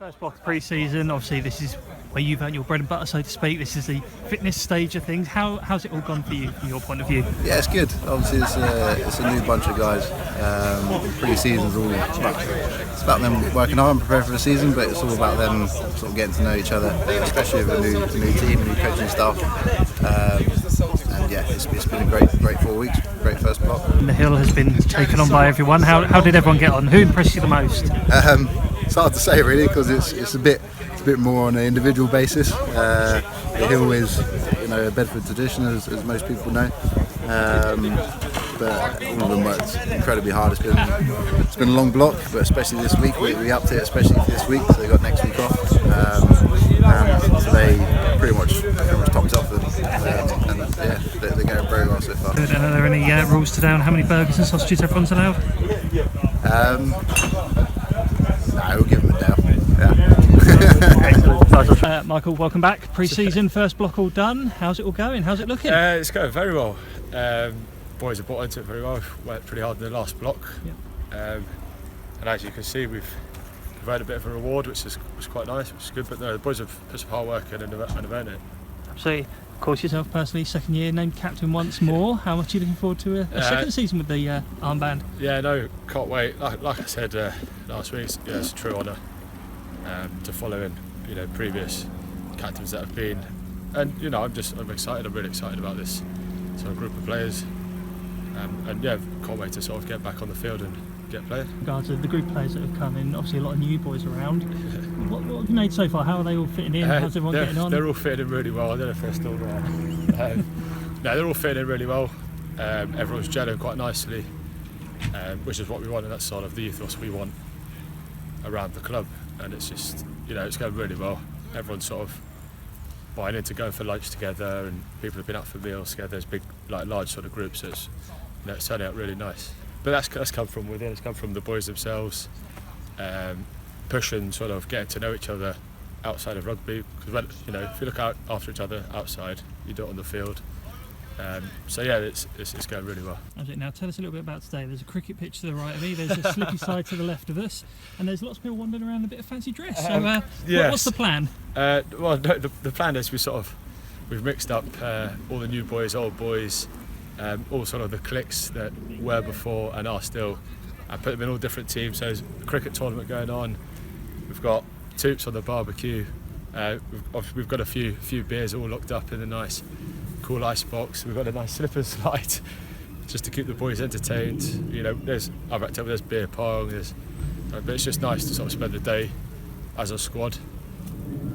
First block of pre-season, obviously this is where you've earned your bread and butter, so to speak. This is the fitness stage of things. How's it all gone for you from your point of view? Yeah, it's good. Obviously it's a new bunch of guys. Pre-season's all it's about them working hard and preparing for the season, but it's all about them sort of getting to know each other, especially with a new team, new coaching staff. And yeah, it's been a great 4 weeks, great first block. And the hill has been taken on by everyone. How did everyone get on? Who impressed you the most? It's hard to say really, because it's a bit more on an individual basis. The hill is, a Bedford tradition, as most people know. But all of them worked incredibly hard. It's been a long block, but especially this week we upped it, especially for this week. So they got next week off, and so they pretty much topped off them. And yeah, they're going very well so far. Good. And are there any rules today on how many burgers and sausages everyone's allowed? No, we'll give them a day. Yeah. Michael, welcome back. Pre-season, first block all done. How's it all going? How's it looking? It's going very well. Boys have bought into it very well. We've worked pretty hard in the last block. Yep. And as you can see, we've earned a bit of a reward, which was quite nice, which is good. But no, the boys have put some hard work in and have earned it. Absolutely. Of course, yourself personally, second year, named captain once more. How much are you looking forward to a second season with the armband? Yeah, no, can't wait. Like I said last week, it's a true honour to follow in, previous captains that have been. And I'm excited. I'm really excited about this sort of group of players. And yeah, can't wait to sort of get back on the field and get playing. In regards to the group of players that have come in, obviously a lot of new boys around. What have you made so far? How are they all fitting in? How's everyone getting on? They're all fitting in really well. I don't know if they're still there. No, they're all fitting in really well. Everyone's gelling quite nicely, which is what we want, and that's sort of the ethos we want around the club. And it's just, it's going really well. Everyone's sort of buying into going for lunch together, and people have been out for meals together. There's big, large sort of groups. So it's turning out really nice. But that's come from within. It's come from the boys themselves, pushing, sort of getting to know each other outside of rugby. Because if you look out after each other outside, you do it on the field. So yeah, it's going really well. Now tell us a little bit about today. There's a cricket pitch to the right of me, there's a slippy side to the left of us, and there's lots of people wandering around in a bit of fancy dress. So what's the plan? Well, the plan is we've mixed up all the new boys, old boys, all sort of the cliques that were before and are still, and put them in all different teams. So there's a cricket tournament going on. We've got toops on the barbecue. We've got a few beers all locked up in a nice cool ice box. We've got a nice slip and slide just to keep the boys entertained. There's other activities, there's beer pong, but it's just nice to sort of spend the day as a squad.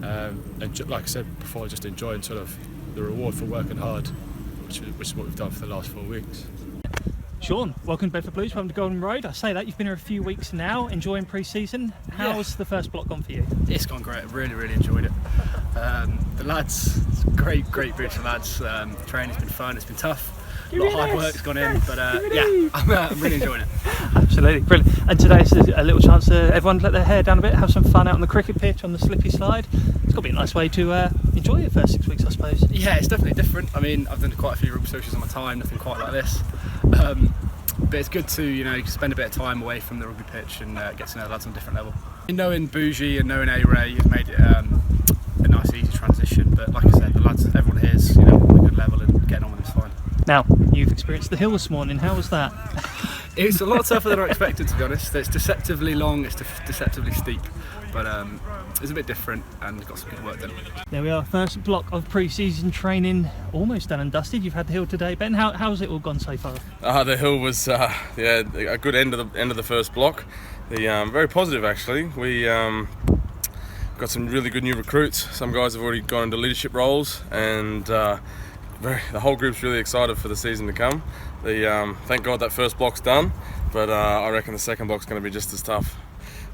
And like I said before, just enjoying sort of the reward for working hard, which is what we've done for the last 4 weeks. Sean, welcome to Bedford Blues, welcome to Golden Road. I say that, you've been here a few weeks now, enjoying pre-season. How's the first block gone for you? It's gone great, I've really enjoyed it. The lads, it's a great group of lads. Training's been fun, it's been tough. A lot of hard work's gone in, but yeah, I'm really enjoying it. Absolutely, brilliant. And today's a little chance for everyone to let their hair down a bit, have some fun out on the cricket pitch, on the slippy slide. It's got to be a nice way to enjoy your first 6 weeks, I suppose. Yeah, it's definitely different. I mean, I've done quite a few rugby socials on my time, nothing quite like this. But it's good to spend a bit of time away from the rugby pitch and get to know the lads on a different level. Knowing BOURGEOIS and knowing A-Ray has made it a nice easy transition, but like I said, the lads, everyone here is on a good level and getting on with it's fine. Now, you've experienced the hill this morning, how was that? It's a lot tougher than I expected, to be honest. It's deceptively long, it's deceptively steep, but it's a bit different and got some good work done. There we are, first block of pre-season training almost done and dusted. You've had the hill today, Ben. How's it all gone so far? The hill was a good end of the first block. Very positive actually. We got some really good new recruits. Some guys have already gone into leadership roles, and the whole group's really excited for the season to come. Thank God that first block's done, but I reckon the second block's going to be just as tough.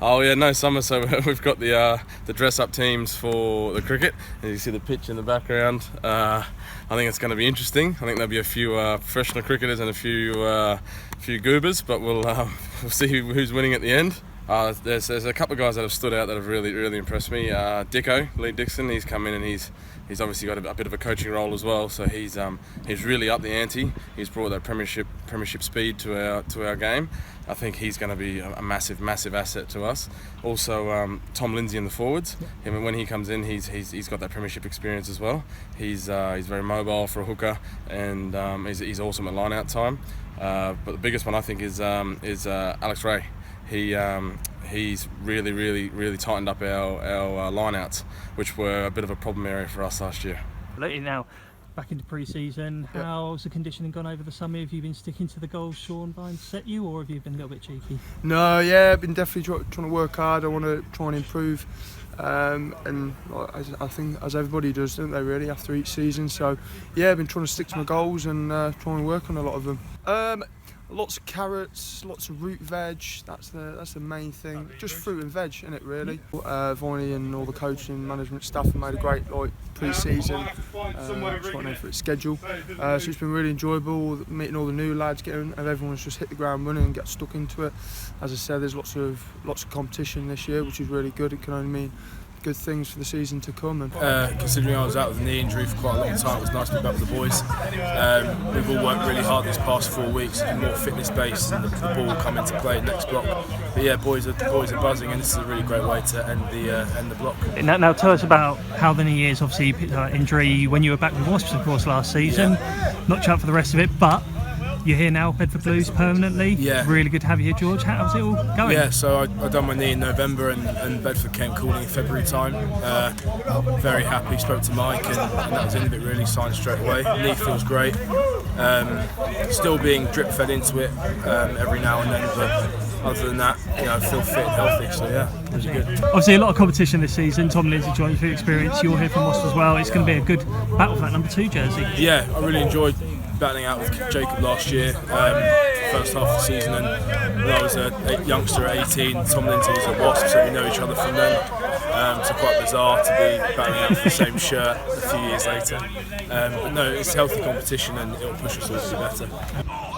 Oh yeah, no summer, so we've got the dress-up teams for the cricket, and you see the pitch in the background. I think it's going to be interesting. I think there'll be a few professional cricketers and a few goobers, but we'll see who's winning at the end. There's a couple of guys that have stood out that have really impressed me. Lee Dixon, he's come in and he's obviously got a bit of a coaching role as well. So he's really up the ante. He's brought that premiership speed to our game. I think he's going to be a massive asset to us. Also, Tom Lindsay in the forwards. When he comes in, he's got that premiership experience as well. He's very mobile for a hooker, and he's awesome at line-out time. But the biggest one I think is Alex Ray. He's really tightened up our line-outs, which were a bit of a problem area for us last year. Now, back into pre-season, how's the conditioning gone over the summer? Have you been sticking to the goals Sean Vine set you, or have you been a little bit cheeky? No, yeah, I've been definitely trying to work hard. I want to try and improve, and I think as everybody does, don't they, really, after each season. So yeah, I've been trying to stick to my goals and trying to work on a lot of them. Lots of carrots, lots of root veg. That's the main thing. Just fruit and veg, isn't it, really? Viney and all the coaching and management staff have made a great pre-season training for its schedule. So it's been really enjoyable meeting all the new lads, and everyone's just hit the ground running and get stuck into it. As I said, there's lots of competition this year, which is really good. It can only mean good things for the season to come. And considering I was out with a knee injury for quite a long time, it was nice to be back with the boys. We've all worked really hard these past 4 weeks, more fitness based, and the ball will come into play next block. But yeah, boys are buzzing, and this is a really great way to end the block. Now tell us about how the knee is. Obviously you picked up that injury when you were back with Wasps, of course, last season. Not out for the rest of it, but you're here now, Bedford Blues permanently. Yeah. Really good to have you here, George. How's it all going? Yeah, so I done my knee in November and Bedford came calling in February time. Very happy, spoke to Mike and that was the end of it really, signed straight away. Knee feels great. Still being drip fed into it every now and then, but other than that, I feel fit and healthy, so yeah, really good. Obviously a lot of competition this season. Tom Lindsay joined you for experience. You're here from Wasps as well. It's going to be a good battle for that number 2 jersey. Yeah, I really enjoyed battling out with Jacob last year, first half of the season, and when I was a youngster at 18, Tom Lindsay was at Wasps, so we know each other from then. So quite bizarre to be battling out for the same shirt a few years later. But no, it's healthy competition and it'll push us all to be better.